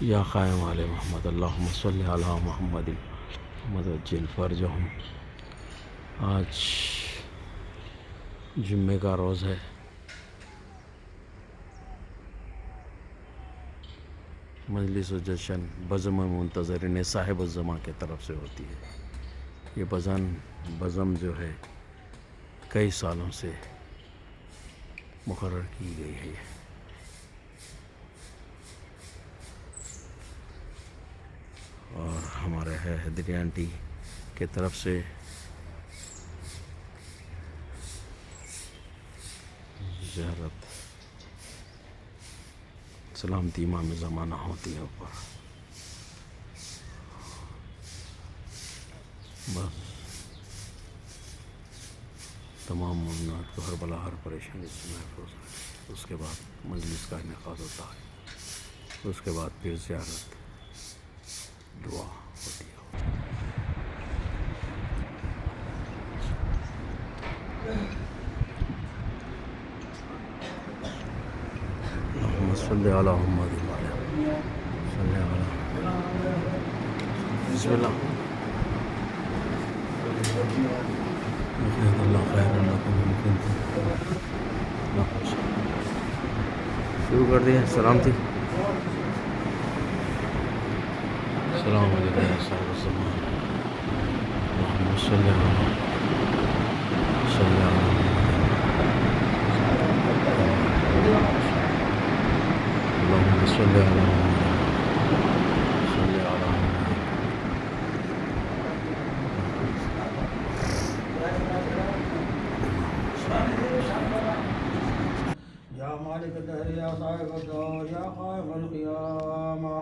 یا قائم آل محمد اللہم صلی علی محمد محمد وجل فرجہم۔ آج جمعے کا روز ہے۔ مجلس و جشن بزم منتظرین صاحب الزمان کے طرف سے ہوتی ہے۔ یہ بزم جو ہے کئی سالوں سے مقرر کی گئی ہے۔ اور ہمارے حیدری آنٹی کے طرف سے زیارت سلامتی امام زمانہ ہوتی ہے اوپر۔ بس تمام مومنات کو ہر بلا ہر پریشانی سے محفوظ رکھے۔ اس کے بعد مجلس کا انعقاد ہوتا ہے۔ اس کے بعد پھر زیارت دعا ہوتی ہے۔ اللہم صلی علی محمد صلی علی بسم اللہ۔ اللہ خیر لکم شروع کر دیا۔ سلامتی السلام علیکم یا صاحب الزمان اللہم صلی علی اللہم صلی علی صلی علی یا مالک الدہر یا صاحب الدار یا قائم القیامہ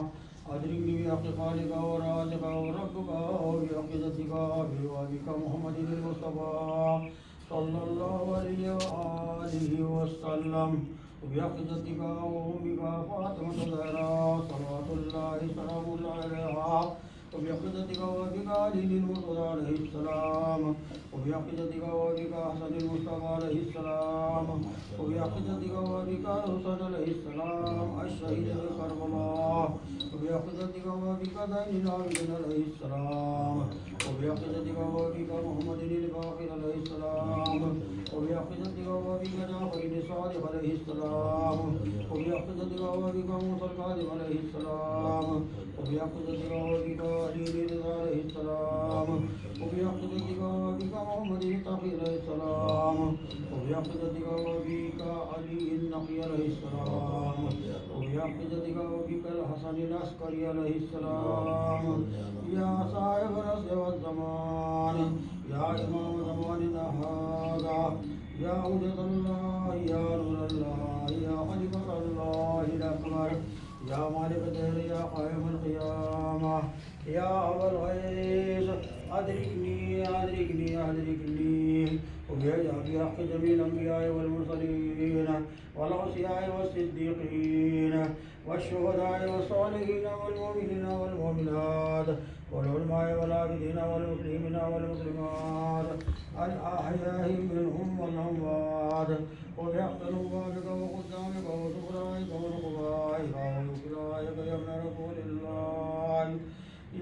ادرکنی بحق خالق و رازق و ربک و بحق ذاتک بوابک محمد المصطفى صلی اللہ علیہ وآلہ وسلم وبحق ذاتک وامک فاطمة الزہراء صلوات اللہ سلام اللہ علیہا وبحق ذاتک وابک علی المرتضی علیہ السلام وبحق ذاتک وابک حسن المصطفى علیہ السلام وبحق ذاتک وابک حسن علیہ السلام الشہید کربلا وبحق ذاتک وابک زین العابدین علیہ السلام وبحق ذاتک وابک محمد الباقر علیہ السلام وبحق ذاتک وابک جعفر الصادق علیہ السلام وبحق ذاتک وابک موسیٰ الکاظم علیہ السلام وبحق ذاتک وابک علی رضا علیہ السلام وبحق ذاتک وابک محمد الطاہر علیہ السلام وبحق ذاتک وابک علی النقی علیہ السلام وبحق ذاتک وابک الحسن العسکری علیہ السلام یا صاحب العصر والزمان یا امام زماننا هذا یا حجت اللہ یا نور اللہ یا خلیفۃ اللہ الاکبر یا مالک الدہر یا قائم القیامہ یا ابا الغیث ادرکنی ادرکنی ادرکنی وبحق جمیع الانبیاء والمرسلین والاوصیاء والصدیقین والشہداء والصالحین والمؤمنین والمؤمنات والعلماء والعابدین والمسلمین والمسلمات الأحياء منهم والأموات وبحق نوابك وخدامك وسفرائك ونقبائك ووكلائك يا ابن رسول الله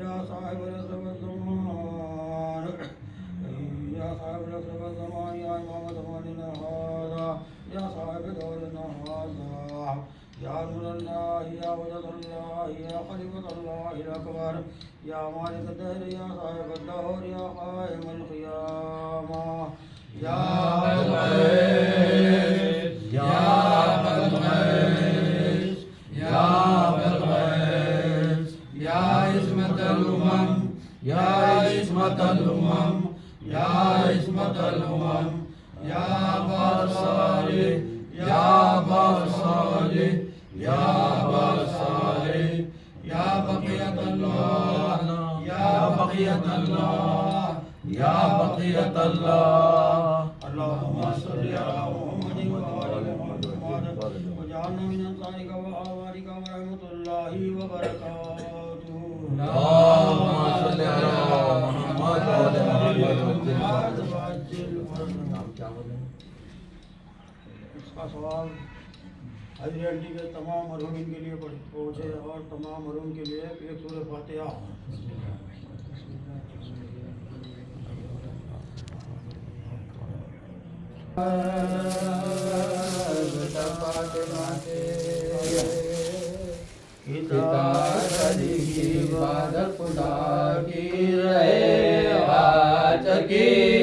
يا صاحب العصر والزمان يا صاحب العصر والزمان يا إمام زماننا هذا يا صاحب دورنا هذا يا نور الله يا وجد الله يا خليفة الله الأكبر يا مالك الدهر يا صاحب الدهر يا قائم القيامة يا بالغيث يا بالغيث يا بالغيث يا عصمة الأمم يا عصمة الأمم يا عصمة الأمم يا أبا صالح يا أبا صالح يا أبا صالح يا بقية الله يا بقية الله يا بقية الله اللهم صل على محمد وآل محمد وجعلنا من أنصارك وآوارك ورحمة الله وبركاته اللهم صل على محمد وآل محمد اس کا سوال حضرت آنٹی کے تمام مرحومین کے لیے پہنچے اور تمام مرحوم کے لیے ایک سورہ فاتحہ. کی عبادت خدا کی رہے آج کی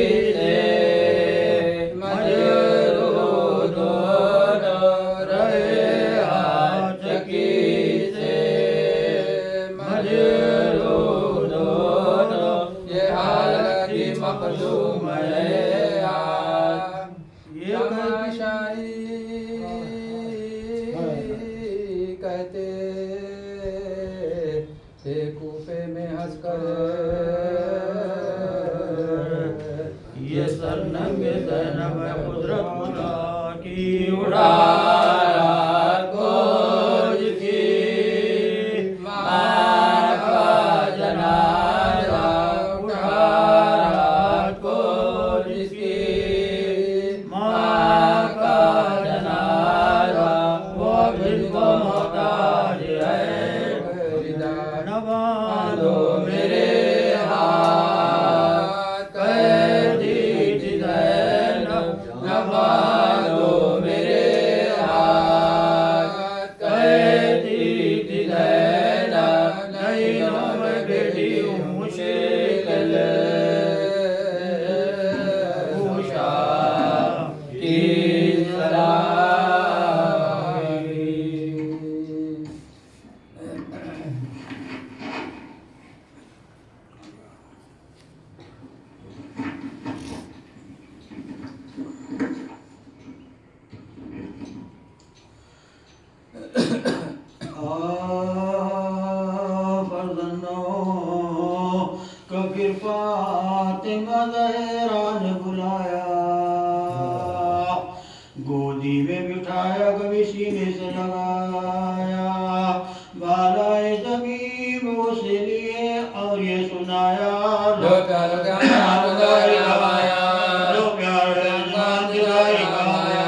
کہتے تھے کوفے میں ہنس کر یہ سرنگ زینب قدرت خدا کی اڑایا کوج کی ماں کا جنازہ اٹھایا کوج کی ماں کا جنازہ وہ دل کو محتاج ہے نوازو میرے ہاتھ قیدی تھی زینب نوازو میرے ہاتھ قیدی تھی زینب نینوں میں بیٹی ہوں مشکل خوشا کی کبیر فاطمہ زہرا نے بلایا گودی میں بٹھایا کبھی سینے سے لگایا بالائے زمین اسے لیے اور یہ سنایا لو پیار جان دلائی گوایا لو پیار جان دلائی گوایا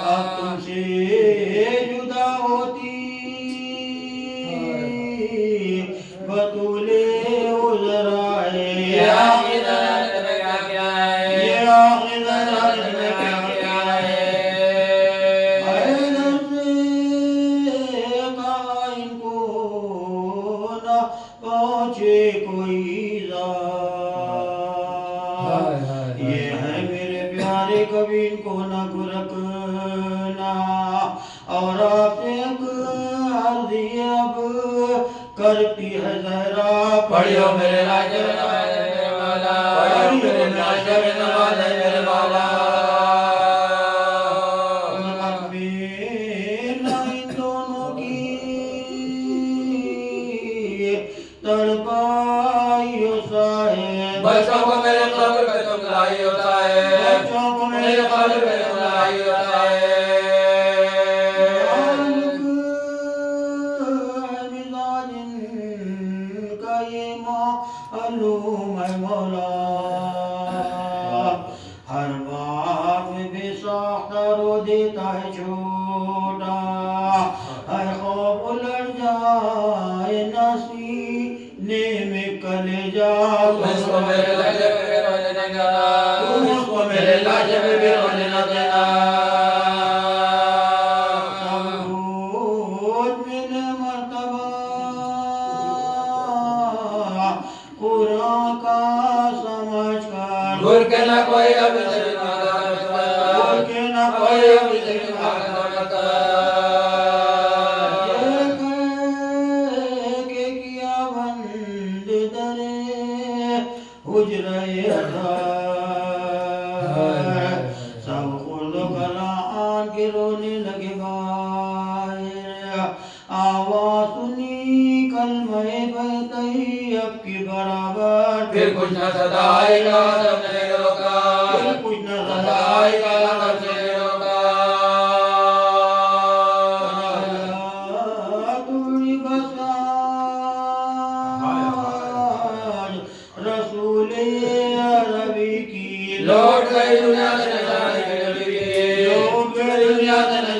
اب تم سے جدا ہوتی بطولے عذر آئے یہ آخری درد میں کیا کیا ہے یہ آخری درد میں کیا کیا ہے حیدر سے کہا ان کو نہ پہنچے کوئی ایزا یہ ہے میرے پیارے کبھی ان کو نہ گرکنا اور آپ سے عرضی اب کرتی ہے زہرا پڑھیو میرے راجہ میرے مولا پڑھیو میرے راجہ میرے مولا ان دونوں کی تڑپائی صاحب بچوں کو میرے قبر پہ تم لائی صاحب بچوں کو میرے قبر پہ تم لائی صاحب معلوم ہے مولا ہر بات میں بے ساختہ رو دیتا ہے چھوٹا ہے خوف الٹ جائے نسینے میں کلیجا اس کو میرے لہجے میں بھی رونے نہ دینا اس کو میرے لہجے میں بھی رونے نہ دینا سمرود میرے مرتبہ قرآن کا سمجھ کر گر کے نہ کوئی ابھی سے گر کے نہ کوئی ابھی سے کہ کیا بند درے حجرہ ادھر سب خلد و کلان کے رونے لگے باہر آواز سنی کلمہ طیب کی برابر پھر کچھ نہ صدائی کا سب نے روکا پھر کچھ نہ صدائی کا سب نے روکا تمہیں بسان رسول عربی کی لوٹ گئی دنیا سے نظر لوٹ گئی دنیا سے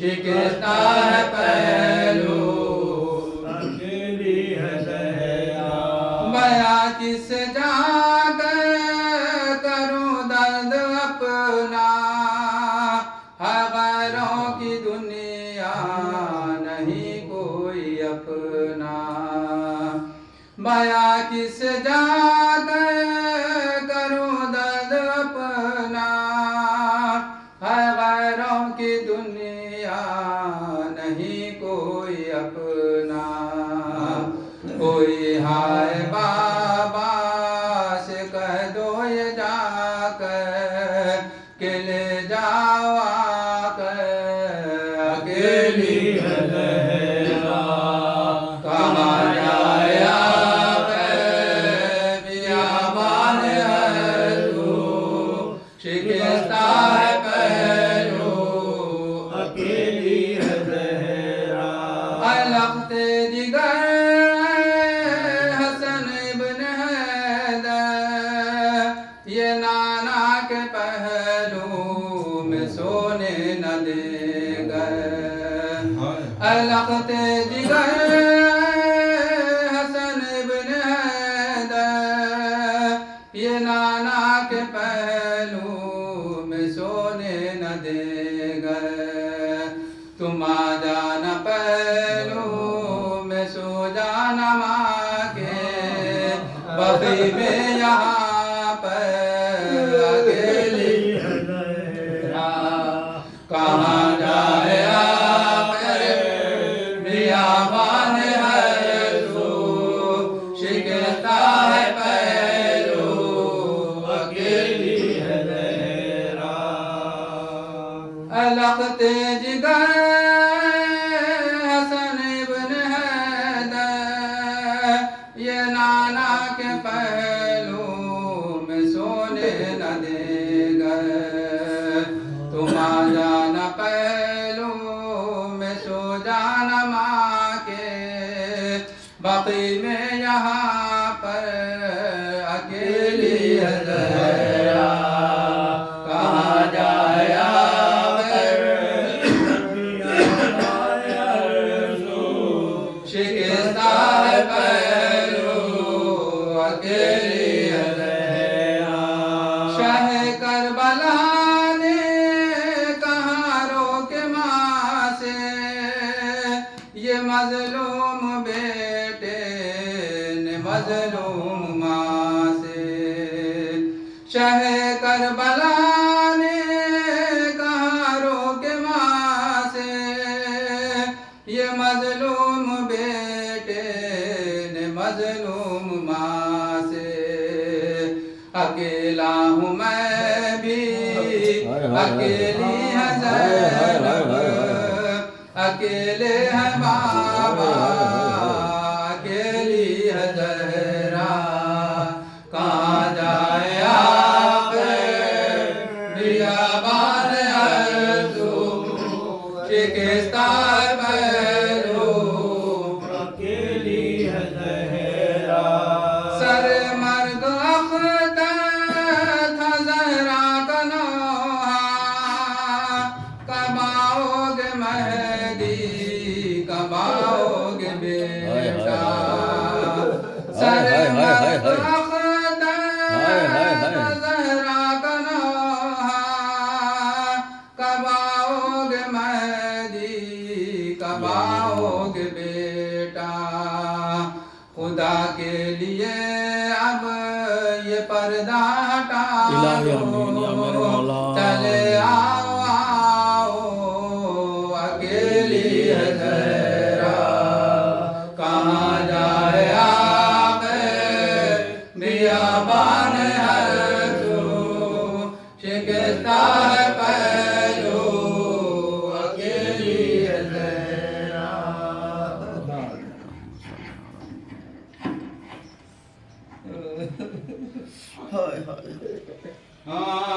شکستہ ہے پہلو اکیلی ہے زہرا بیاں کس جا کر کروں درد اپنا ہے غیروں کی دنیا نہیں کوئی اپنا بیاں کس جا کر کروں درد اپنا ہے غیروں کی دنیا نہیں کوئی اپنا کوئی ہائے بابا سے کہہ دو یہ جا کر کہ لے جاؤ آ کر اکیلی ہے زہرا کہاں جائے آ کر بیابان ہے تو شکستہ ہے پہلو اکیلی ہے زہرا لخت جگر حسن ابن حیدر یہ نانا کے پہلو میں سونے نہ دے گئے لخت جگر حسن ابن حیدر یہ نانا کے پہلو میں سونے نہ دے گئے تم آ جانا پہلو میں سو جانا ماں کے بقی میں یہاں پر اکیلی ہے زہرا کہاں جائے آپ بیابان ہے تو شکستہ ہے پہلو اکیلی ہے زہرا لخت جگر حسن ابن حیدر یہ نانا کے پہلو میں سونے نہ دے گئے تم آ جانا پہلو میں سو جانا ماں کے باقی میں یہاں پر اکیلی ہے زہرا کہاں جائے شکستہ ہے پہلو اکیلی ہے زہرا شاہ کربلا نے کہا روک ماں سے یہ مظلوم بیٹے نے مظلوم ماں سے شاہ کربلا نے کہا روک ماں سے یہ مظلوم بیٹے نے مظلوم ماں سے اکیلا ہوں میں بھی اکیلی ہے زینب اکیلے ہے بابا اکیلی ہے زہرا کہاں جائے آپ بیابان تو شکستہ پہلو اکیلی ہے زہرا سر مرد اختر تھا زہرا کا نوحہ کب آؤ گے مہدی کب آؤ گے بیٹا سر مرد اختر تھا زہرا کا نوحہ کب آؤ گے مہدی کب آؤ گے بیٹا خدا کے لیے اب یہ پردہ ہٹا الہی آمین یا میرے مولا چلے آؤ آؤ اکیلی ہے زہرا کہاں جائے آپ بیابان ہے تو شکستہ ہے پہلو اکیلی ہے زہرا ہائے ہائے ہاں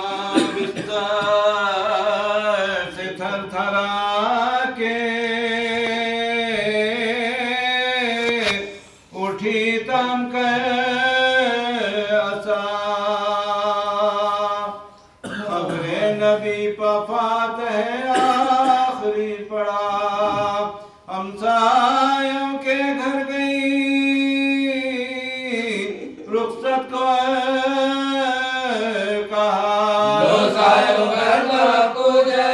پڑا ہمسایوں کے گھر گئی رخصت کو کہا دو صاحب گھر طرف پوچھے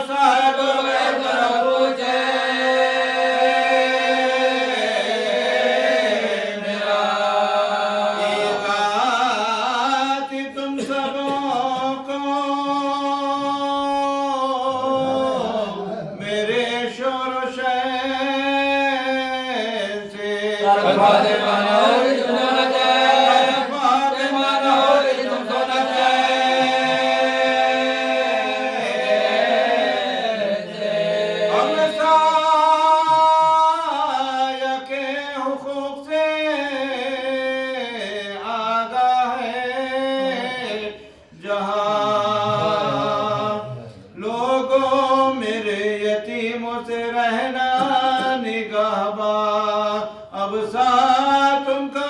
صاحب گھر طرف پوچھے میرا آتی تم سبوں کو میرے شور و شین سے فاطمہ نے ہوگی تم سنت ہے فاطمہ نے ہوگی تم سنت ہے ہمسایہ کے حقوق سے آگاہ ہے جہاں لوگوں میرے یتیموں سے رہنا نگہباں اب ساتھ تم کا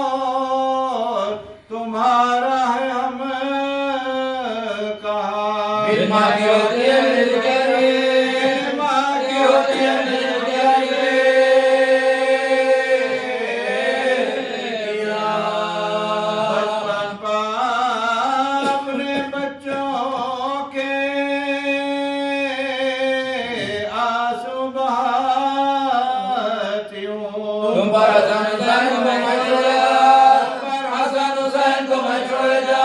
اور تمہارا ہے ہم کہا ماں کی ہوتی ہے مل کے ماں کی ہوتی ہے مل کے بچپن پا اپنے بچوں کے آنسو بہاتی ہوں تم پر حسن حسین کو میں چھوڑ جا پر حسن حسین کو میں چھوڑ جا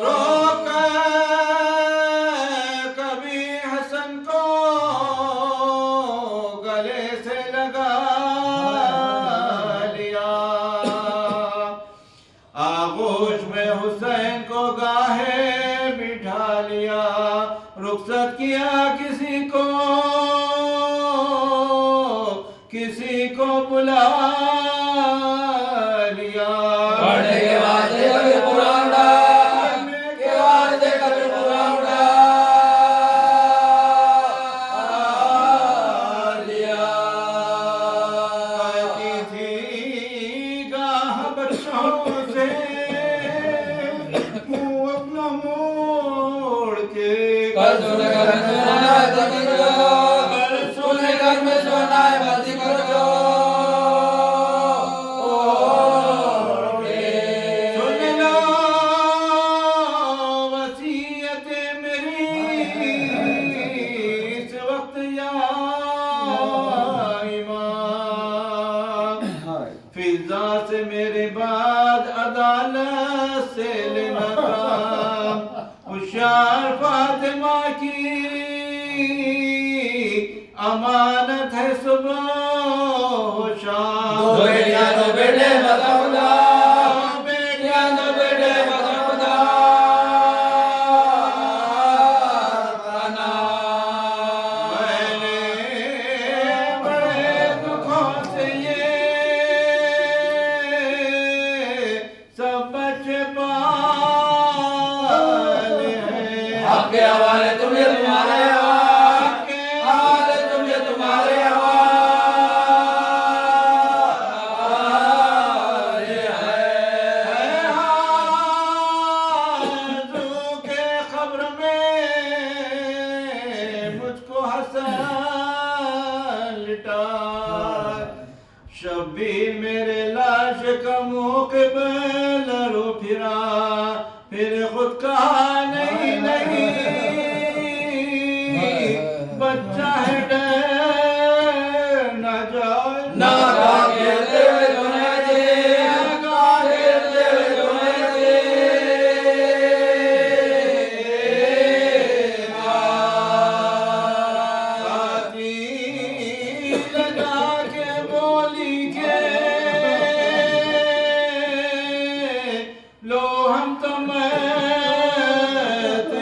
روک کبھی حسن کو گلے سے لگا لیا آغوش میں حسین کو گاہے بٹھا لیا رخصت کیا کسی کو بلا لیا پڑھنے کے بعد سے کبھی قرآن اڑا پڑھنے کے بعد سے کبھی قرآن اڑا لیا کہتی تھی گاہ بچوں سے منہ اپنا موڑ کے کل سنے گھر میں سونا ہے ذکر جو کل سنے گھر میں سونا ہے ذکر جو سن لو وصیت میری اس وقت یا امام فضا سے میرے بعد عدالت سے لینا کام ہوشیار فاطمہ کی امانت ہے صبح و شام دو بیٹیاں دو بیٹے بتا خدا بیٹیاں دو بیٹے بتا خدا میں نے بڑے دکھوں سے یہ سب بچے پالے ہیں آپ کے حوالے تمہیں تمہارے حوالے تمہیں تمہارے حوالے ہے آرزو کے خبر میں مجھ کو حسن لٹا شبیر میرے لاش کا موقب لرو پھرا پھر خود کہا نہیں نہیں بچہ ہے ڈر نہ جاؤ نہ کھیلتے ہوئے دنیا جی نہ کھیلتے ہوئے دنیا جی آتی لگا کے بولی کے لو ہم تو مرتے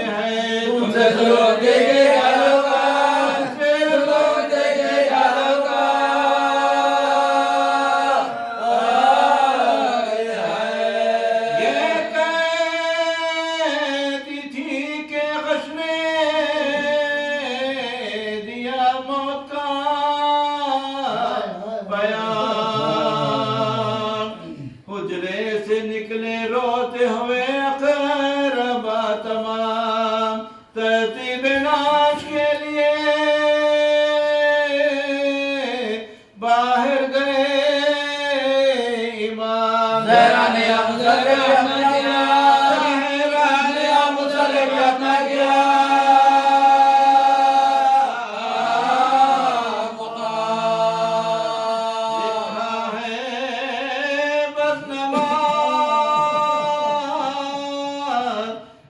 ہیں تم سے ضرور دیکھے جالوں کا ضرور دیکھے جالوں کا یہ کہتی تھی کہ غش نے دیا موت کا بیان حجرے سے نکلے روتے ہوئے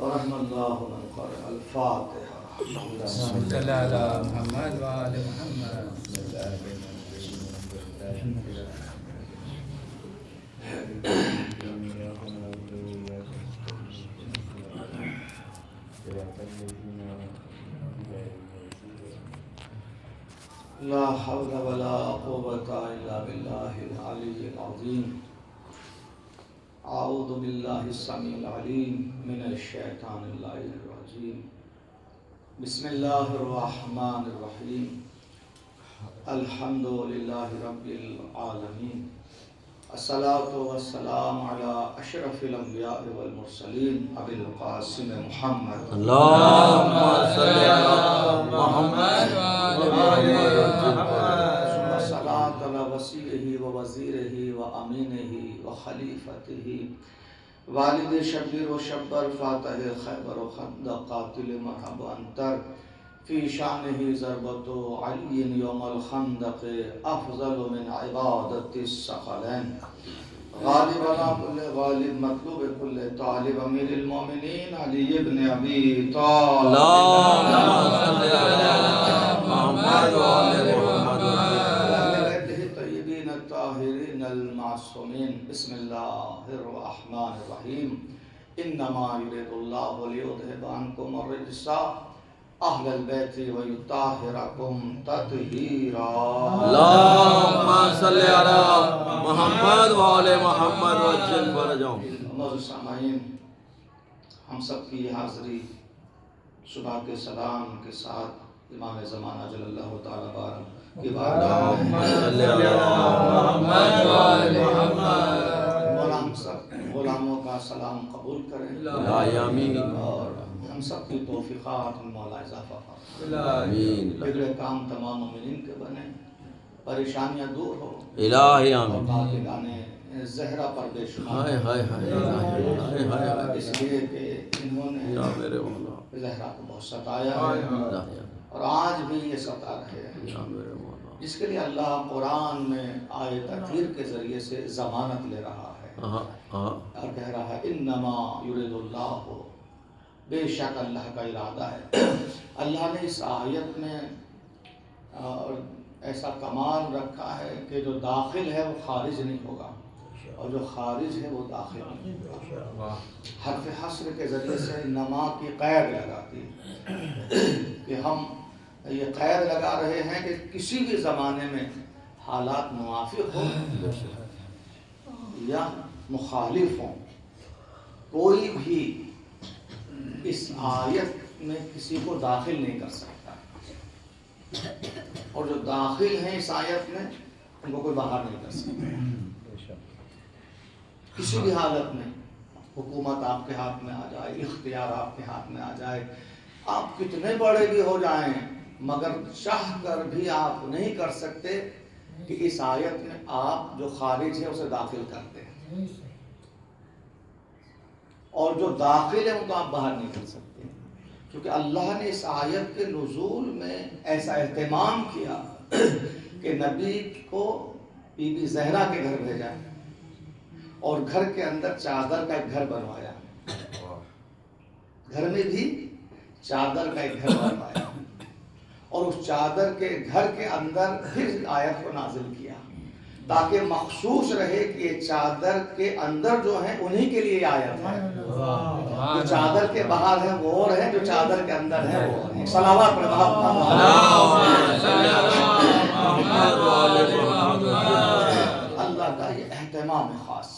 ورحم الله من قرأ الفاتحة. صل على محمد وآل محمد. لا حول ولا قوة إلا بالله العلي العظيم. أعوذ بالله السميع العليم من الشيطان اللعين الرجيم. بسم الله الرحمن الرحيم. الحمد لله رب العالمين. الصلاة والسلام على أشرف الأنبياء والمرسلين أبي القاسم محمد. اللهم صل على محمد والصلاة على وسيله ووزيره وأمينه وخليفته والد شبیر و شبر فاتح خیبر و خندق قاتل مرحب انتر فی شانہ ضربت علی یوم الخندق افضل من عبادت الثقلین غالب علی کل غالب مطلوب کل طالب امیر المومنین علی ابن ابی طالب. اللهم صل على محمد وآل محمد الطاهرين المعصومين. بسم الله الرحمن الرحيم. إنما يريد الله ليذهب عنكم الرجس أهل البيت ويطهركم تطهيرا. اللهم صل على محمد وآل محمد وعجل فرجهم. معزز سامعین، ہم سب کی حاضری صبح کے سلام کے ساتھ امام زمانہ جل اللہ تعالی بارک کی بارگاہ میں مولا ہم سب غلاموں کا سلام قبول کریں آمین اور ہم سب کی توفیقات مولا اضافہ فرمائے. آمین بگڑے کام تمام مومنین کے بنے، پریشانیاں دور ہو، الہی آمین. قاتلانِ زہرا پر بے شمار ہائے ہائے ہائے ہائے ہائے اس لیے کہ انہوں نے یا میرے مولا زہرا کو بہت ستایا ہے اور آج بھی یہ ستا رہے ہیں، یا میرے مولا. جس کے لیے اللہ قرآن میں آیت تطہیر کے ذریعے سے ضمانت لے رہا ہے اور کہہ رہا ہے انما یرید اللہ، بے شک اللہ کا ارادہ ہے. اللہ نے اس آیت میں ایسا کمال رکھا ہے کہ جو داخل ہے وہ خارج نہیں ہوگا اور جو خارج ہے وہ داخل نہیں ہوگا. حرف حصر کے ذریعے سے نما کی قید لگاتی ہے کہ ہم یہ قید لگا رہے ہیں کہ کسی بھی زمانے میں حالات موافق ہوں یا مخالف ہوں، کوئی بھی اس آیت میں کسی کو داخل نہیں کر سکتا اور جو داخل ہیں اس آیت میں ان کو کوئی باہر نہیں کر سکتا کسی بھی حالت میں. حکومت آپ کے ہاتھ میں آ جائے، اختیار آپ کے ہاتھ میں آ جائے، آپ کتنے بڑے بھی ہو جائیں، مگر چاہ کر بھی آپ نہیں کر سکتے کہ اس آیت میں آپ جو خارج ہے اسے داخل کرتے ہیں، اور جو داخل ہے ان کو آپ باہر نہیں کر سکتے، کیونکہ اللہ نے اس آیت کے نزول میں ایسا اہتمام کیا کہ نبی کو بی بی زہرا کے گھر بھیجا اور گھر کے اندر چادر کا ایک گھر بنوایا، گھر میں بھی چادر کا ایک گھر بنوایا، اور اس چادر کے گھر کے اندر پھر آیت کو نازل کیا تاکہ مخصوص رہے کہ یہ چادر کے اندر جو ہیں انہی کے لیے آیت ہے، جو چادر کے باہر ہیں وہ اور ہیں، جو چادر کے اندر ہیں وہ اور ہیں۔ صلوات پڑھ اللہ کا یہ اہتمام خاص،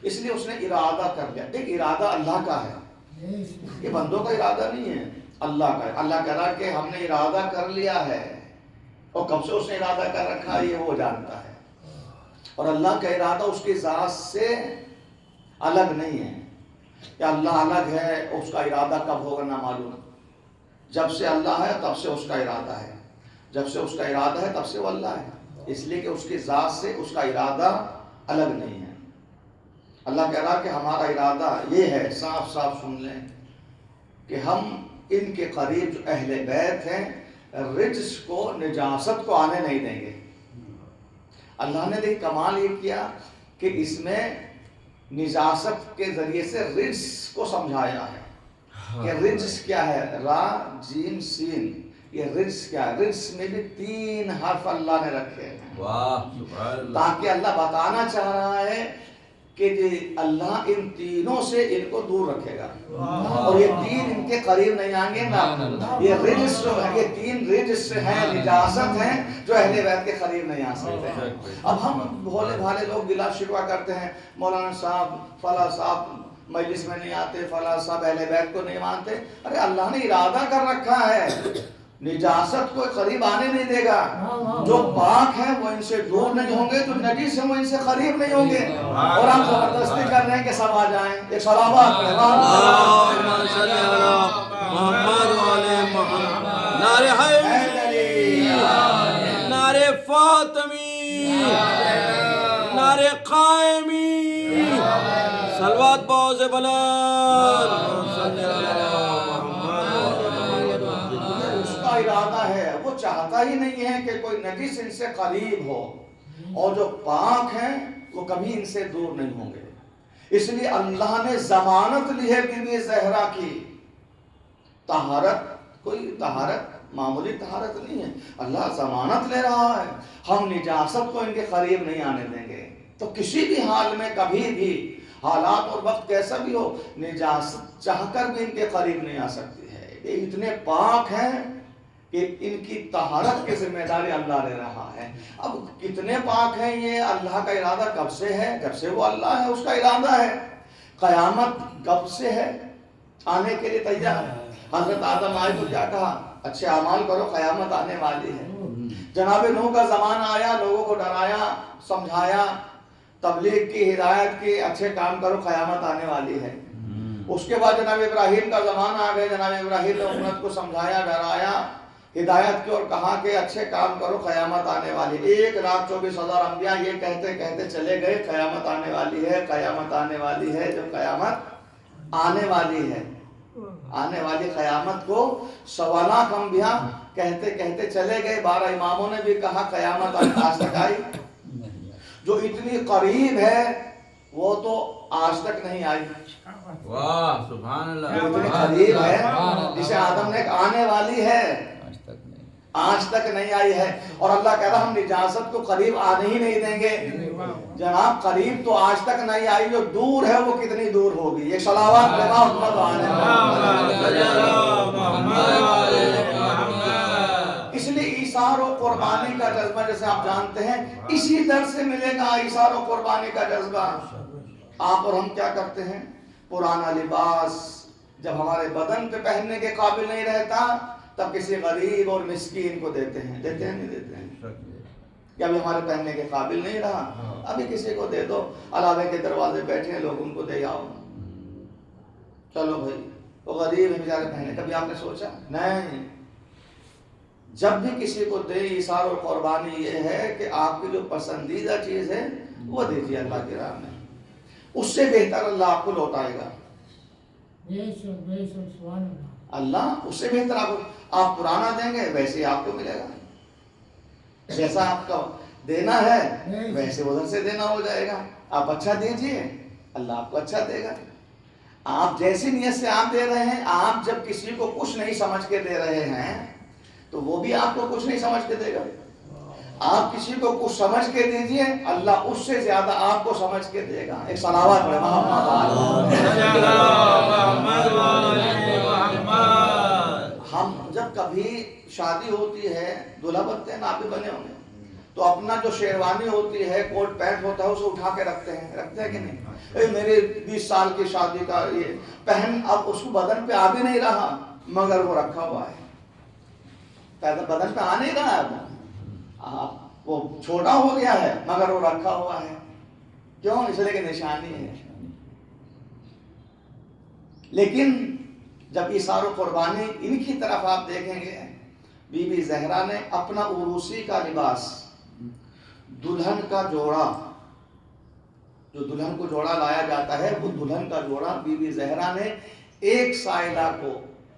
اس لیے اس نے ارادہ کر لیا۔ ایک ارادہ اللہ کا ہے، یہ بندوں کا ارادہ نہیں ہے، اللہ کا ہے۔ اللہ کہہ رہا کہ ہم نے ارادہ کر لیا ہے، اور کب سے اس نے ارادہ کر رکھا ہے یہ وہ جانتا ہے، اور اللہ کا ارادہ اس کی ذات سے الگ نہیں ہے، یا اللہ الگ ہے اس کا ارادہ کب ہوگا نہ معلوم، جب سے اللہ ہے تب سے اس کا ارادہ ہے، جب سے اس کا ارادہ ہے تب سے وہ اللہ ہے، اس لیے کہ اس کی ذات سے اس کا ارادہ الگ نہیں ہے۔ اللہ کہہ رہا کہ ہمارا ارادہ یہ ہے، صاف صاف سن لیں، کہ ہم ان کے قریب جو اہل بیت ہیں رجس کو، نجاست کو آنے نہیں دیں گے۔ اللہ نے دیکھ کمال یہ کیا کہ اس میں نجاست کے ذریعے سے رجس کو سمجھایا ہے کہ رجس کیا ہے، را جیم سین، یہ رجس کیا ہے۔ رجس میں بھی 3 حرف اللہ نے رکھے ہیں، تاکہ اللہ بتانا چاہ رہا ہے کہ اللہ ان تینوں سے ان کو دور رکھے گا، اور یہ 3 ان کے قریب نہیں آئیں گے نا۔ یہ رجس جو ہے، یہ 3 رجس ہیں، نجاست ہیں، جو اہل بیت کے قریب نہیں آ سکتے۔ اب ہم بھولے بھالے لوگ گلا شکوہ کرتے ہیں، مولانا صاحب فلاں صاحب مجلس میں نہیں آتے، فلاں صاحب اہل بیت کو نہیں مانتے۔ ارے اللہ نے ارادہ کر رکھا ہے، نجاست کو قریب آنے نہیں دے گا، جو پاک ہیں وہ ان سے دور نہیں ہوں گے، جو نجیس ہیں وہ ان سے قریب نہیں ہوں گے، اور ہم زبردستی کر رہے ہیں کہ سب آ جائیں۔ ایک صلوات پڑھیں، اللہم صل علی محمد وعلی محمد۔ نعرہ حیدری، نعرہ فاطمی، نعرہ قائمی، صلوات بہت سے بلند، صلی علی ارادہ ہے، وہ چاہتا ہی نہیں ہے کہ کوئی نجس ان سے قریب ہو، اور جو پاک ہیں وہ کبھی ان سے دور نہیں ہوں گے۔ اس لیے اللہ نے ضمانت لی ہے بی بی زہرا کی طہارت، کوئی طہارت معمولی طہارت نہیں ہے، اللہ ضمانت لے رہا ہے ہم نجاست کو ان کے قریب نہیں آنے دیں گے۔ تو کسی بھی حال میں، کبھی بھی، حالات اور وقت کیسا بھی ہو، نجاست چاہ کر بھی ان کے قریب نہیں آ سکتی ہے۔ یہ اتنے پاک ہیں کہ ان کی طہارت کی ذمہ داری اللہ لے رہا ہے۔ اب کتنے پاک ہیں یہ، اللہ کا ارادہ کب سے ہے، جب سے وہ اللہ ہے اس کا ارادہ ہے۔ قیامت کب سے ہے، آنے کے لیے تیار ہے۔ حضرت آدم آئے تو کیا کہا، اچھے اعمال کرو قیامت آنے والی ہے۔ جناب نوح کا زمانہ آیا، لوگوں کو ڈرایا، سمجھایا، تبلیغ کی، ہدایت کی، اچھے کام کرو قیامت آنے والی ہے۔ اس کے بعد جناب ابراہیم کا زمانہ آ گیا، جناب ابراہیم نے امت کو سمجھایا، ڈرایا، ہدایت کی اور کہا کہ اچھے کام کرو قیامت آنے والی۔ 1,24,000 انبیاء یہ کہتے کہتے چلے گئے قیامت آنے والی ہے، قیامت آنے والی ہے۔ جو قیامت آنے والی ہے، آنے والی قیامت کو 1.25 لاکھ انبیاء کہتے کہتے چلے گئے۔ 12 اماموں نے بھی کہا قیامت آج تک آئی۔ جو اتنی قریب ہے وہ تو آج تک نہیں آئی۔ واہ سبحان اللہ، جو اتنی قریب ہے، جسے آدم نے آنے والی ہے، آج تک نہیں آئی ہے۔ اور اللہ کہہ رہا ہم نجاست کو قریب آنے ہی نہیں دیں گے۔ جناب قریب تو آج تک نہیں آئی، جو دور ہے وہ کتنی دور ہوگی۔ یہ صلوات اس لیے ایثار و قربانی کا جذبہ جیسے آپ جانتے ہیں اسی در سے ملے گا، ایثار و قربانی کا جذبہ۔ آپ اور ہم کیا کرتے ہیں، پرانا لباس جب ہمارے بدن پہ پہننے کے قابل نہیں رہتا تب کسی غریب اور مسکین کو دیتے ہیں، دیتے ہیں نہیں دیتے ہیں؟ کہ ابھی ہمارے پہننے کے قابل نہیں رہا، ابھی کسی کو دے دو، علاوے کے دروازے بیٹھے ہیں لوگ، ان کو دے آؤ، چلو بھائی وہ غریب ہے بیچارے پہنے، کبھی آپ نے سوچا؟ نہیں، جب بھی کسی کو دے ایثار اور قربانی یہ ہے کہ آپ کی جو پسندیدہ چیز ہے وہ دیجیے اللہ کی راہ میں، اس سے بہتر اللہ آپ کو لوٹائے گا، اللہ اس سے بہتر آپ پرانا دیں گے ویسے ہی آپ کو ملے گا، جیسا آپ کا دینا ہے ویسے ادھر سے دینا ہو جائے گا، آپ اچھا دیجیے اللہ آپ کو اچھا دے گا، آپ جیسی نیت سے آپ دے رہے ہیں، آپ جب کسی کو کچھ نہیں سمجھ کے دے رہے ہیں تو وہ بھی آپ کو کچھ نہیں سمجھ کے دے گا، آپ کسی کو کچھ سمجھ کے دیجئے اللہ اس سے زیادہ آپ کو سمجھ کے دے گا، ایک صلوات پڑھیں ہم جب کبھی شادی ہوتی ہے دلہا بنتے ہیں نا، آپ بھی بنے ہوں گے، تو اپنا جو شیروانی ہوتی ہے کوٹ پینٹ ہوتا ہے اسے اٹھا کے رکھتے ہیں کہ نہیں؟ میرے 20 سال کی شادی کا یہ پہن اب اس کو بدن پہ آ بھی نہیں رہا مگر وہ رکھا ہوا ہے، بدن پہ آ نہیں رہا ہے، وہ چھوٹا ہو گیا ہے مگر وہ رکھا ہوا ہے، کیوں؟ اس لیے کہ نشانی ہے۔ لیکن جب ایثار و قربانی ان کی طرف آپ دیکھیں گے، بی بی زہرا نے اپنا عروسی کا لباس، دلہن کا جوڑا، جو دلہن کو جوڑا لایا جاتا ہے وہ دلہن کا جوڑا بی بی زہرا نے ایک سائلہ کو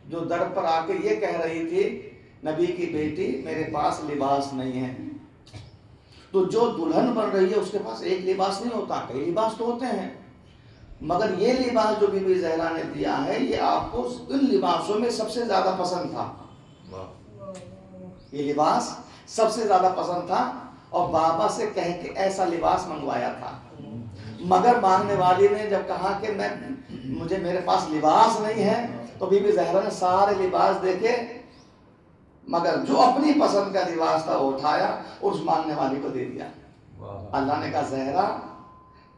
جو در پر آ کے یہ کہہ رہی تھی نبی کی بیٹی میرے پاس لباس نہیں ہے، تو جو دلہن بن رہی ہے اس کے پاس ایک لباس نہیں ہوتا، کئی لباس تو ہوتے ہیں، مگر یہ لباس جو بی بی زہرا نے دیا ہے یہ آپ کو ان لباسوں میں سب سے زیادہ پسند تھا، یہ لباس سب سے زیادہ پسند تھا، اور بابا سے کہہ کے ایسا لباس منگوایا تھا، مگر مانگنے والی نے جب کہا کہ مجھے میرے پاس لباس نہیں ہے، تو بی بی زہرا نے سارے لباس دیکھے مگر جو اپنی پسند کا لباس تھا وہ اٹھایا اور اس مانگنے والی کو دے دیا۔ اللہ نے کہا زہرا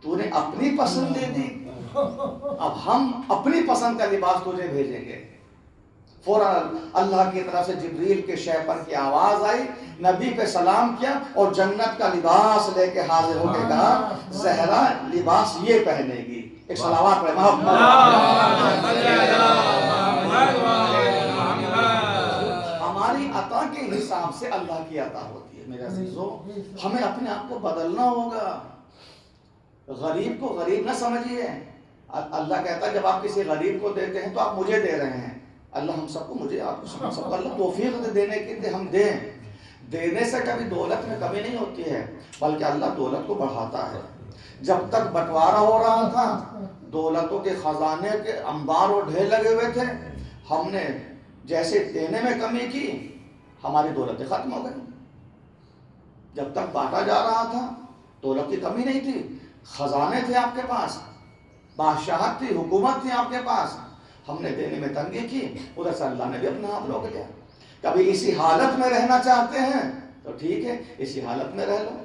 تو نے اپنی پسند دے دی، اب ہم اپنی پسند کا لباس تجھے بھیجیں گے۔ فوراً اللہ کی طرف سے جبریل کے شہپر کی آواز آئی، نبی پہ سلام کیا اور جنت کا لباس لے کے حاضر ہو کے کہا زہرا لباس یہ پہنے گی۔ ایک صلوات پڑھیں ہماری عطا کے حساب سے اللہ کی عطا ہوتی ہے میرے عزیزو، ہمیں اپنے آپ کو بدلنا ہوگا، غریب کو غریب نہ سمجھیے، اللہ کہتا ہے جب آپ کسی غریب کو دیتے ہیں تو آپ مجھے دے رہے ہیں، اللہ ہم سب کو مجھے آپ کو سب کو اللہ توفیق دے دینے کے ہم دیں، دینے سے کبھی دولت میں کمی نہیں ہوتی ہے بلکہ اللہ دولت کو بڑھاتا ہے۔ جب تک بٹوارا ہو رہا تھا دولتوں کے خزانے کے انبار اور ڈھیر لگے ہوئے تھے، ہم نے جیسے دینے میں کمی کی ہماری دولتیں ختم ہو گئی، جب تک بانٹا جا رہا تھا دولت کی کمی نہیں تھی، خزانے تھے آپ کے پاس، بادشاہت تھی، حکومت تھی آپ کے پاس، ہم نے دینے میں تنگی کی، ادھر سے اللہ نے بھی اپنا ہاتھ روک لیا۔ کبھی اسی حالت میں رہنا چاہتے ہیں تو ٹھیک ہے اسی حالت میں رہ لو،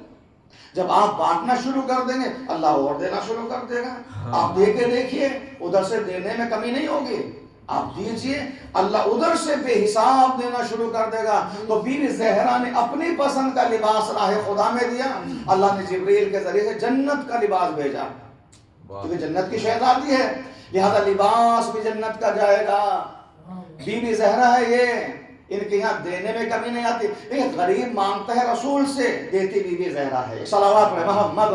جب آپ بانٹنا شروع کر دیں گے اللہ اور دینا شروع کر دے گا، آپ دے کے دیکھیے ادھر سے دینے میں کمی نہیں ہوگی، آپ دیجئے اللہ ادھر سے بے حساب دینا شروع کر دے گا۔ تو بی بی زہرا نے اپنی پسند کا لباس راہ خدا میں دیا، اللہ نے جبریل کے ذریعے سے جنت کا لباس بھیجا، کیونکہ جنت کی شہزادی ہے لہذا لباس بھی جنت کا جائے گا۔ بی بی زہرا ہے یہ، ان کے یہاں دینے میں کمی نہیں آتی، لیکن غریب مانگتا ہے رسول سے، دیتی بی بی زہرا ہے۔ صلوات پڑھیں محمد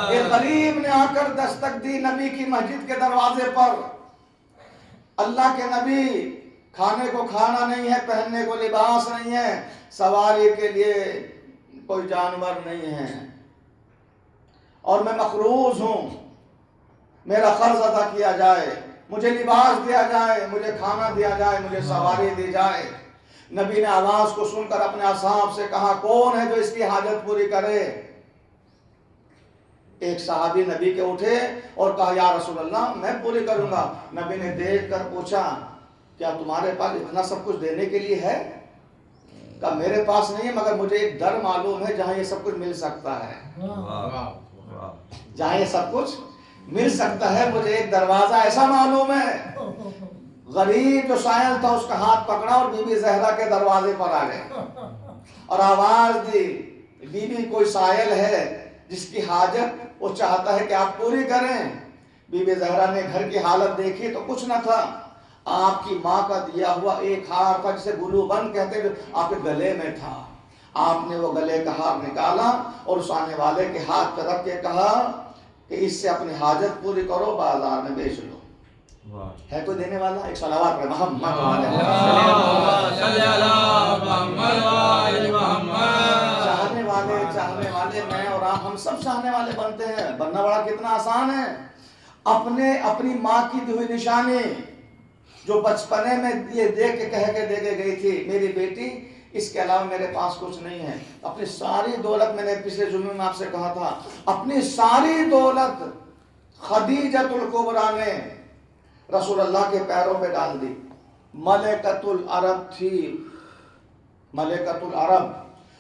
ایک غریب نے آ کر دستک دی نبی کی مسجد کے دروازے پر، اللہ کے نبی کھانے کو کھانا نہیں ہے، پہننے کو لباس نہیں ہے، سواری کے لیے کوئی جانور نہیں ہے، اور میں مقروض ہوں، میرا قرض ادا کیا جائے، مجھے لباس دیا جائے، مجھے کھانا دیا جائے، مجھے سواری دی جائے۔ نبی نے آواز کو سن کر اپنے اصحاب سے کہا کون ہے جو اس کی حاجت پوری کرے؟ ایک صحابی نبی کے اٹھے اور کہا یا رسول اللہ میں پوری کروں گا۔ نبی نے دیکھ کر پوچھا کیا تمہارے پاس اتنا سب کچھ دینے کے لیے ہے؟ کہا میرے پاس نہیں ہے مگر مجھے ایک در معلوم ہے جہاں یہ سب کچھ مل سکتا ہے، جہاں یہ سب کچھ مل سکتا ہے، مجھے ایک دروازہ ایسا معلوم ہے۔ غریب جو سائل تھا اس کا ہاتھ پکڑا اور بی بی زہرا کے دروازے پر آ گئے اور آواز دی، بی بی کوئی سائل ہے جس کی حاجت وہ چاہتا ہے کہ آپ پوری کریں؟ بی بی زہرا نے گھر کی حالت دیکھی تو کچھ نہ تھا، آپ کی ماں کا دیا ہوا ایک ہار تھا جسے گلو بند کہتے جو آپ کے گلے میں تھا۔ آپ نے وہ گلے کا ہار نکالا اور اس آنے والے کے ہاتھ پہ رکھ کے کہا کہ اس سے اپنی حاجت پوری کرو، بازار میں بیچ لو۔ ہے کوئی دینے والا؟ ایک صلوات پڑھ محمد چاہنے والے میں اور آپ ہم سب چاہنے والے بنتے ہیں۔ بننا بڑا کتنا آسان ہے۔ اپنی ماں کی دی ہوئی نشانی جو بچپنے میں یہ دیکھ کے کہہ کے دے کے گئی تھی، میری بیٹی اس کے علاوہ میرے پاس کچھ نہیں ہے، اپنی ساری دولت، میں نے پچھلے جمعے میں آپ سے کہا تھا، اپنی ساری دولت خدیجۃ الکبریٰ نے رسول اللہ کے پیروں پہ ڈال دی۔ ملکۃ العرب تھی، ملکۃ العرب،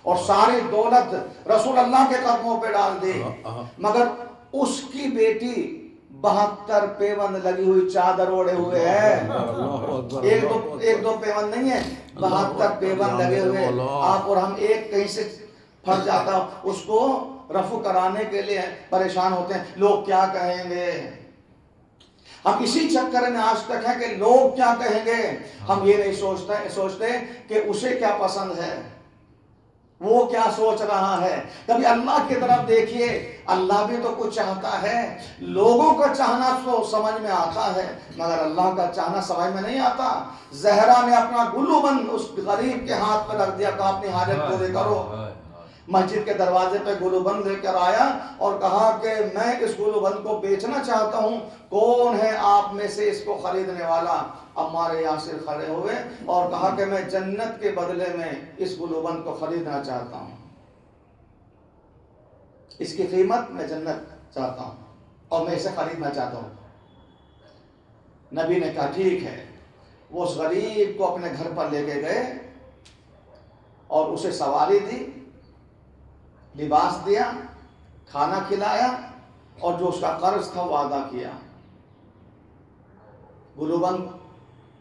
اور ساری دولت رسول اللہ کے قدموں پہ ڈال دی، مگر اس کی بیٹی 72 پیوند لگی ہوئی چادر اوڑے ہوئے ہے، ایک دو پیوند نہیں ہے، 72 پیوند لگے ہوئے۔ آپ اور ہم ایک کہیں سے پھٹ جاتا اس کو رفع کرانے کے لیے پریشان ہوتے ہیں، لوگ کیا کہیں گے۔ ہم اسی چکر میں آج تک ہے کہ لوگ کیا کہیں گے، ہم یہ نہیں سوچتے کہ اسے کیا پسند ہے، وہ کیا سوچ رہا ہے۔ کبھی اللہ کی طرف دیکھیے، اللہ بھی تو کچھ چاہتا ہے۔ لوگوں کا چاہنا تو سمجھ میں آتا ہے مگر اللہ کا چاہنا سمجھ میں نہیں آتا۔ زہرا نے اپنا گلو بند اس غریب کے ہاتھ پہ رکھ دیا، کہا اپنی حاجت پوری کرو۔ مسجد کے دروازے پہ گلو بند لے کر آیا اور کہا کہ میں اس گلو بند کو بیچنا چاہتا ہوں، کون ہے آپ میں سے اس کو خریدنے والا؟ عمار یاسر کھڑے ہوئے اور کہا کہ میں جنت کے بدلے میں اس گلو بند کو خریدنا چاہتا ہوں، اس کی قیمت میں جنت چاہتا ہوں اور میں اسے خریدنا چاہتا ہوں۔ نبی نے کہا ٹھیک ہے۔ وہ اس غریب کو اپنے گھر پر لے کے گئے اور اسے سواری دی، لباس دیا، کھانا کھلایا اور جو اس کا قرض تھا وہ ادا کیا۔ گلو بند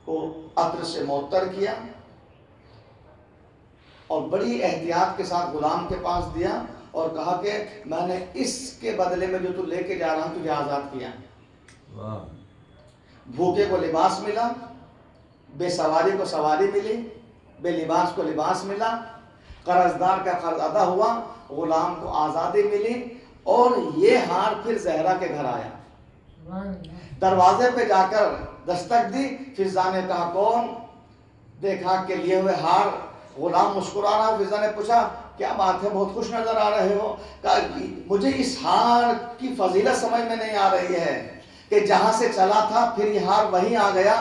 کو عطر سے معطر کیا اور بڑی احتیاط کے ساتھ غلام کے پاس دیا اور کہا کہ میں نے اس کے بدلے میں جو تو لے کے جا رہا ہوں تجھے آزاد کیا۔ بھوکے کو لباس ملا، بے سواری کو سواری ملی، بے لباس کو لباس ملا، قرض دار کا قرض ادا ہوا، غلام کو آزادی ملی۔ اور یہ ہار پھر زہرا کے گھر آیا، دروازے پہ جا کر دستک دی، فضا نے کہا کون؟ دیکھا کہ لیے ہوئے ہار، غلام مسکرا رہا۔ فضا نے پوچھا کیا بات ہے، بہت خوش نظر آ رہے ہو؟ کہا مجھے اس ہار کی فضیلت سمجھ میں نہیں آ رہی ہے کہ جہاں سے چلا تھا پھر یہ ہار وہیں آ گیا،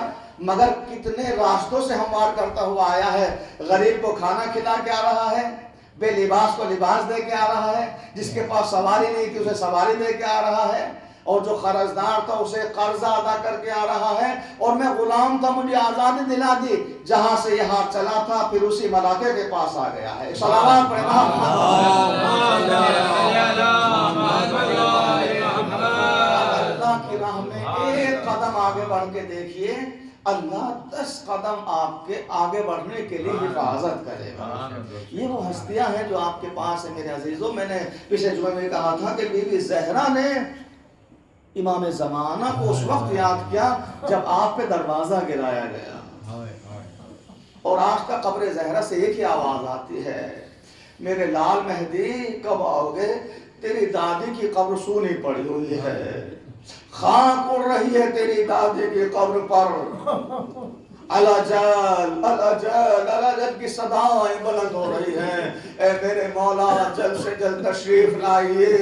مگر کتنے راستوں سے ہموار کرتا ہوا آیا ہے۔ غریب کو کھانا کھلا کے آ رہا ہے، بے لباس کو لباس دے کے آ رہا ہے، جس کے پاس سواری نہیں تھی اسے سواری دے کے آ رہا ہے، اور جو قرض دار تھا اسے قرضہ ادا کر کے آ رہا ہے، اور میں غلام تھا مجھے آزادی دلا دی، جہاں سے یہ ہار چلا تھا پھر اسی ملاقے کے پاس آ گیا ہے۔ صلوات پڑھیں اللہ کی راہ میں ایک قدم آگے بڑھ کے دیکھیے، اللہ 10 قدم آپ کے آگے بڑھنے کے لیے حفاظت کرے گا۔ یہ وہ ہستیاں ہیں جو آپ کے پاس ہیں میرے عزیزوں۔ میں نے پچھلے جمعے میں کہا تھا کہ بی بی زہرا نے امام زمانہ کو اس وقت یاد کیا جب آپ پہ دروازہ گرایا گیا، اور آج کا قبر زہرا سے ایک ہی آواز آتی ہے، میرے لال مہدی کب آؤ گے؟ تیری دادی کی قبر سونی پڑی ہوئی ہے، خاک اڑ رہی ہے تیری دادی کی قبر پر، الاجل الاجل الاجل کی صدائیں بلند ہو رہی ہیں، اے میرے مولا جلد سے جلد تشریف لائیے،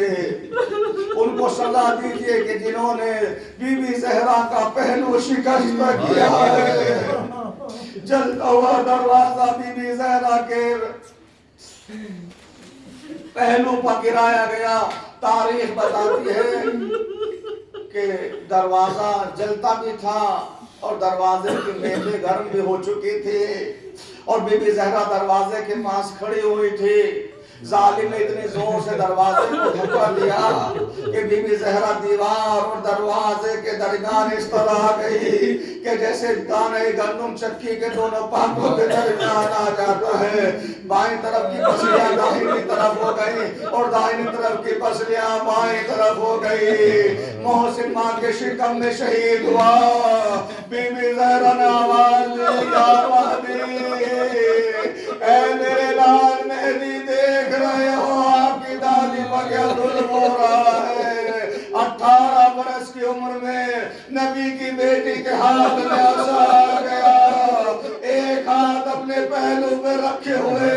ان کو سزا دیجئے کہ جنہوں نے بی بی زہرا کا پہلو شکست کیا ہے۔ جلتا ہوا دروازہ بی بی زہرا کے پہلو پر گرایا گیا۔ تاریخ بتاتی ہے کہ دروازہ جلتا بھی تھا اور دروازے کی میخیں گرم بھی ہو چکی تھی، اور بی بی زہرا دروازے کے پاس کھڑی ہوئی تھی۔ ظالم نے اتنے زور سے دروازے کو دھکا دیا کہ بی بی زہرا دیوار اور دروازے کے درمیان اس طرح آ گئی کہ جیسے دانے گندم چکی کے دونوں پاکوں کے درمیان آ جاتا ہے. بائیں طرف کی پسلیاں داہنی طرف ہو گئی اور داہنی طرف کی پسلیاں بائیں طرف ہو گئی. محسن ماں کے شکم میں شہید ہوا. بی بی زہرا نے آواز دی یا مہدی اے میرے لال مہدی دیکھ رہے ہو آپ کی دادی پر کیا ظلم ہو رہا ہے. 18 برس کی عمر میں نبی کی بیٹی کے ہاتھ میں عصا آ گیا. ایک ہاتھ اپنے پہلو پہ رکھے ہوئے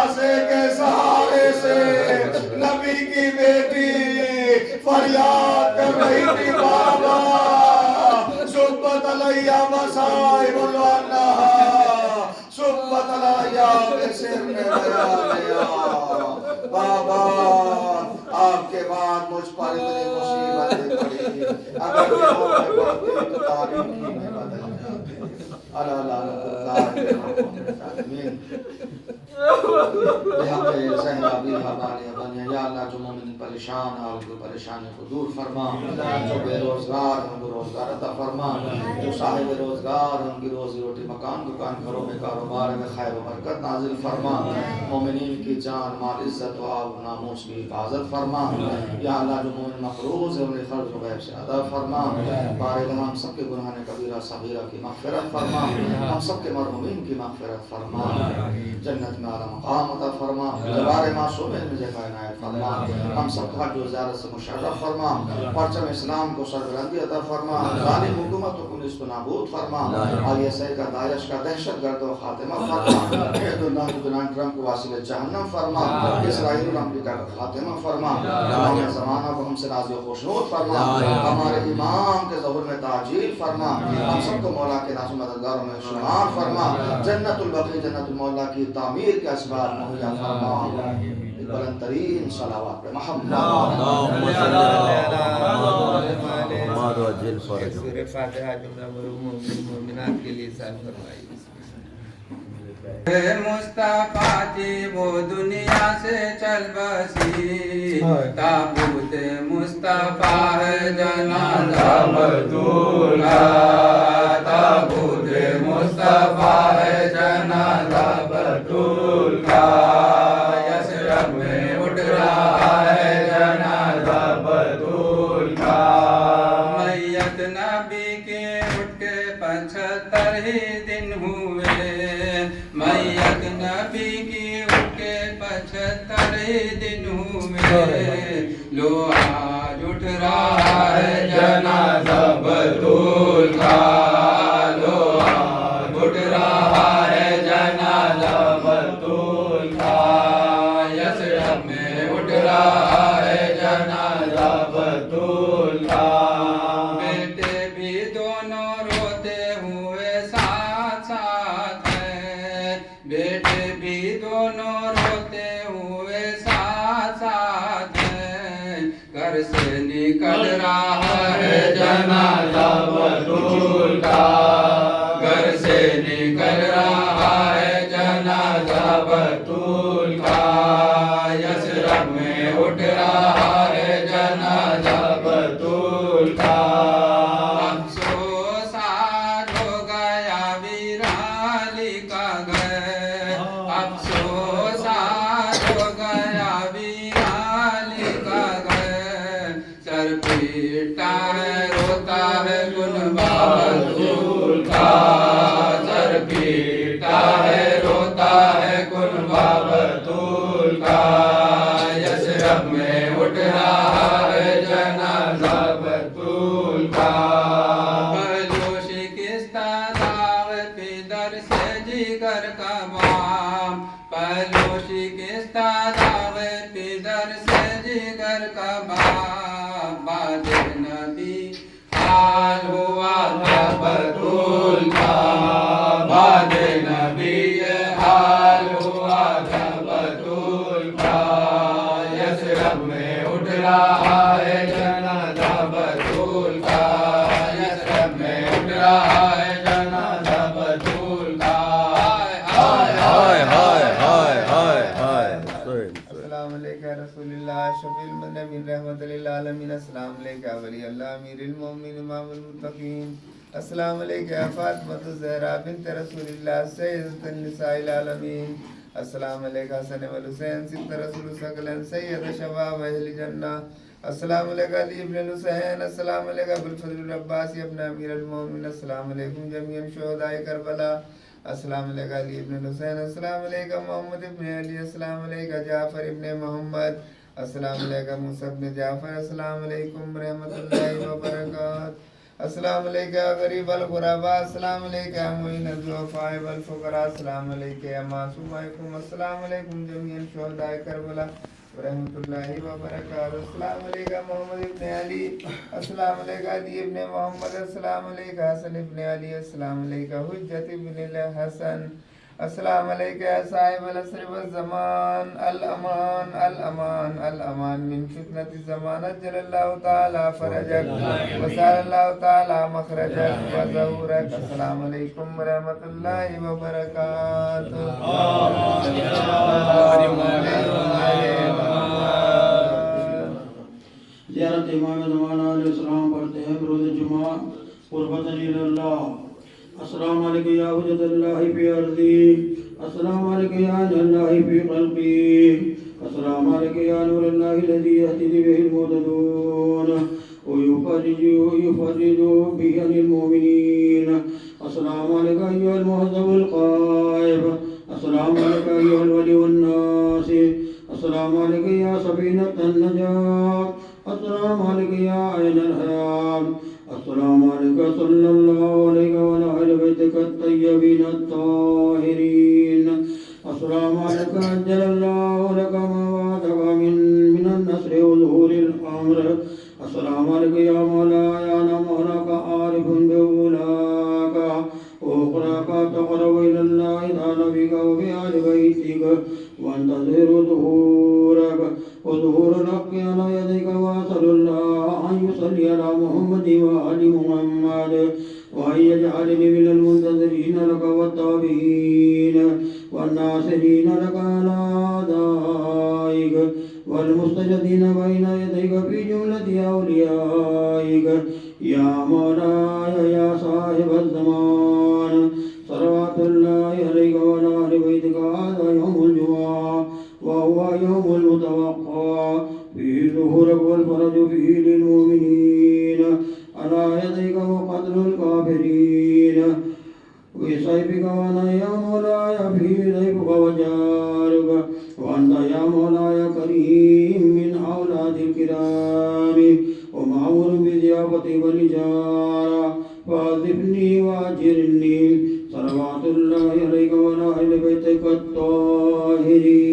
عصے کے سہارے سے نبی کی بیٹی فریاد کر رہی تھی بابا سبت علیہ مصائب الوانہا سبت علیہ بسر میں بیا بابا آپ کے بعد مجھ پر اتنی مصیبتیں پڑی اگر یہ بڑھتی تو تاریخی میں بدل جاتی. یا اللہ جو مومن پریشان حال کو پریشانی کو دور فرما. جو بے روزگار ہم کو روزگار عطا فرما. جو صاحب روزگار ہم کی روزی روٹی مکان دکان گھروں میں کاروبار میں خیر و برکت نازل فرما. مومنین کی جان مال عزت و آب ناموس کی حفاظت فرما. یا اللہ جو مومن مقروض ہے انہیں قرض و غیب سے ادا فرما. بارے ہم سب کے گناہ کبیرہ صغیرہ کی مغفرت فرما. ہم سب کے مرحومین کی مغفرت فرما. جنت میں اعلیٰ مقام عطا فرما. جوار معصومین میں جگہ عنایت فرما. ہم سب کو حج و زیارت سے مشرف فرما. پرچم اسلام کو سربلندی عطا فرما. ظالم حکومت کو نیست و نابود فرما. آلیہ سعید کا داعش کا دہشت گرد و خاتمہ فرما. عبداللہ ڈونلڈ ٹرمپ کو واصل جہنم فرما. اسرائیل اور امریکہ کا خاتمہ فرما. امام زمانہ کو ہم سے راضی و خوشنود فرما. ہمارے امام کے ظہور میں تعجیل فرما. ہم سب کو مولا کے ناز و مددگاروں میں شمار فرما. جنت البقیع جنت المولا کی تعمیر کے اسباب مہیا فرما. بلند ترین صلوات پہ محمد سورہ فاتحہ جملہ مومنات کے لیے سال فرمائی. مصطفیٰ تھی وہ دنیا سے چل بسی. تابوت مصطفیٰ ہے جنازہ بدول کا. تابوت مصطفیٰ ہے جنازہ بدول کا. یثرب میں اٹھ رہا ہے جنازہ بدول کا. میت نبی کے اٹھ کے 75 ہی دن ہوئے. میت نبی کی اٹھ کے 75 ہی دن ہوئے. لو آج اٹھ رہا ہے جنازہ بدول کا. لو آج اٹھ رہا ہے جنازہ بدول کا. یثرب میں اٹھ رہا ہے جنازہ بدول کا. بیٹے بھی دونوں روتے ہوئے ساتھ ساتھ ہیں. بیٹے بھی دونوں روتے ہوئے ساتھ ساتھ ہیں. گھر سے نکل رہا ہے جنازہ بدول کا. گھر سے نکل رہا ہے جنازہ بدول کا. یثرب میں اٹھ رہا ہے جنازہ بدول کا. افسوس آج ہو گیا ویرالی کا گھر. افسوس آج ہو گیا ویرالی کا گھر. سر پیٹا ہے روتا ہے گنبا بدول کا. سر پیٹا ہے روتا ہے گنبا بدول کا. یثرب میں اٹھ رہا ہے جنازہ بدول کا. پہلو شکستہ داغ پدر سے جگر کا بام. پہلو شکستہ داغ پدر سے جگر کا بام. بعد نبی حال ہوا تھا بدول کا. بعد نبی یہ حال ہوا تھا بدول کا. یثرب میں اٹھ رہا ہے جنازہ بدول کا. یثرب میں اٹھ رہا ہے جنازہ بدول کا. ہائے ہائے ہائے ہائے ہائے. والنبيين رحمة للعالمين. السلام عليك يا ولي الله أمير المؤمنين إمام المتقين. السلام عليك يا فاطمة الزهراء بنت رسول الله سيدة النساء العالمين. السلام عليك حسن والحسين سبط رسول ثقلين سيد شباب أهل الجنة. السلام عليك علي ابن الحسين. السلام عليك أبو الفضل العباسي ابن أمير المؤمنين. السلام عليكم جميعا شهداء كربلاء. السلام عليك علي ابن الحسين. السلام عليك محمد ابن علي. السلام عليك جعفر ابن محمد. السلام عليك موسى ابن جعفر. السلام عليكم ورحمة الله وبركاته. السلام عليك يا غريب الغرباء. السلام عليك يا معين الضعفاء والفقراء. السلام عليك يا معصومكم. السلام عليكم جميعا شهداء كربلاء ورحمة الله وبركاته. السلام عليك محمد ابن علي. السلام عليك علي ابن محمد. السلام عليك حسن ابن علي. السلام عليك حجة ابن الحسن. السلام عليك يا صاحب العصر والزمان. الأمان الأمان الأمان من فتنة الزمان. أجل الله تعالى فرجك وسأل الله تعالى مخرجك وظهورك. السلام عليكم ورحمة الله وبركاته. زیارت امام زمان علیہ السلام پڑھتے ہیں روز جمعہ قربتاً اللہ. السلام علیکم یا حجت اللہ فی ارضی. السلام علیکم یا عین اللہ فی خلقی. السلام علیکم یا نور اللہ الذی یهدی به المهتدون ويفرج به عن المؤمنين. السلام علیکم ایھا المہذب القائب. السلام علیکم ایھا الولی الناس. السلام علیکم یا سفینۃ النجاة. السلام علیکم یا عین الحیات. السلام علیکم صلی اللہ علیہ وعلی اہل بیتک الطیبین الطاہرین. السلام علیکم عجل اللہ لک ما وعدک من النصر وظہور الامر. السلام علیکم یا مولاي انا مولاک عارف بأولاک واخراک تقرب الى اللہ تعالی بک وبآل بیتک وانتظر ظہورک وظهور الحق على يديك. وأسأل الله أن يصلي على محمد وآل محمد وأن يجعلني من المنتظرين لك والتابعين والناصرين لك على أعدائك والمستجدين بين يديك في جملة أوليائك. يا مولاي يا صاحب الزمان صلوات الله عليك وعلى أهل بيتك. هذا يوم الجمعة وهو يوم المتوقع فيه ظهورك والفرج فيه للمؤمنين. على يديك وقتل الكافرين وسيفك. وانا يا مولاي فيه ضيفك وجارك. وانت يا مولاي كريم من اولاد الكرام ومأمور بضيافة والإجارة. فاعذبني واجرني صلوات الله عليك وعلى أهل بيتك الطاهرين.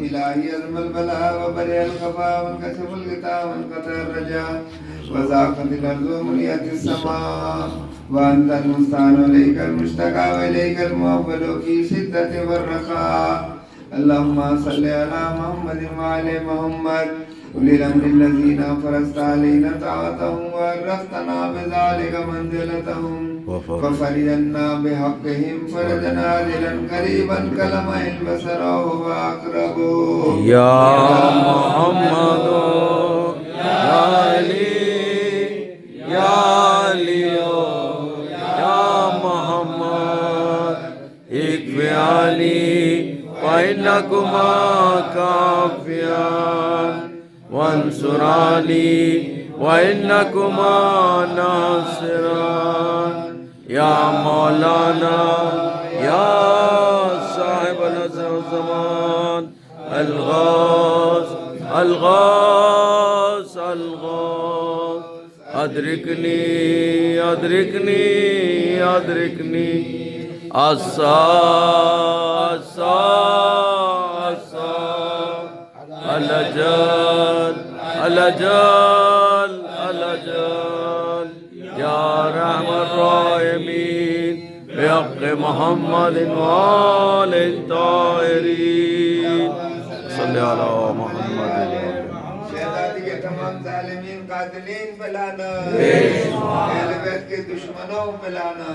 إلهي أزم البلاء وبرئ الخفاء وانكشف الغطاء وانقطع الرجاء وزاقت الأرض وملئت السماء وأنت المستعان إليك المشتكى وإليك المؤول في شدة والرخاء. اللهم صل على محمد وعلى محمد أولي الأمر الذين فرضت علينا طاعتهم وأرفتنا بذلك منزلتهم ففرجنا بحقهم فرجا عاجلا قريبا كلمح البصر وهو أقرب. يا محمد يا علي يا علي يا محمد اكفي علي فإنكما كافيان وانصر علي وإنكما ناصران. یا مولانا یا صاحب العصر والزمان الغوث الغوث الغوث ادرکنی ادرکنی ادرکنی عصا عصا عصا الجل الجل الجل یا رحم الراحمین بحق محمد وآل الطاہرین صلی علی محمد شہزادی کے تمام ظالمین قاتلین پہ لانا اہل بیت کے دشمنوں پہ لانا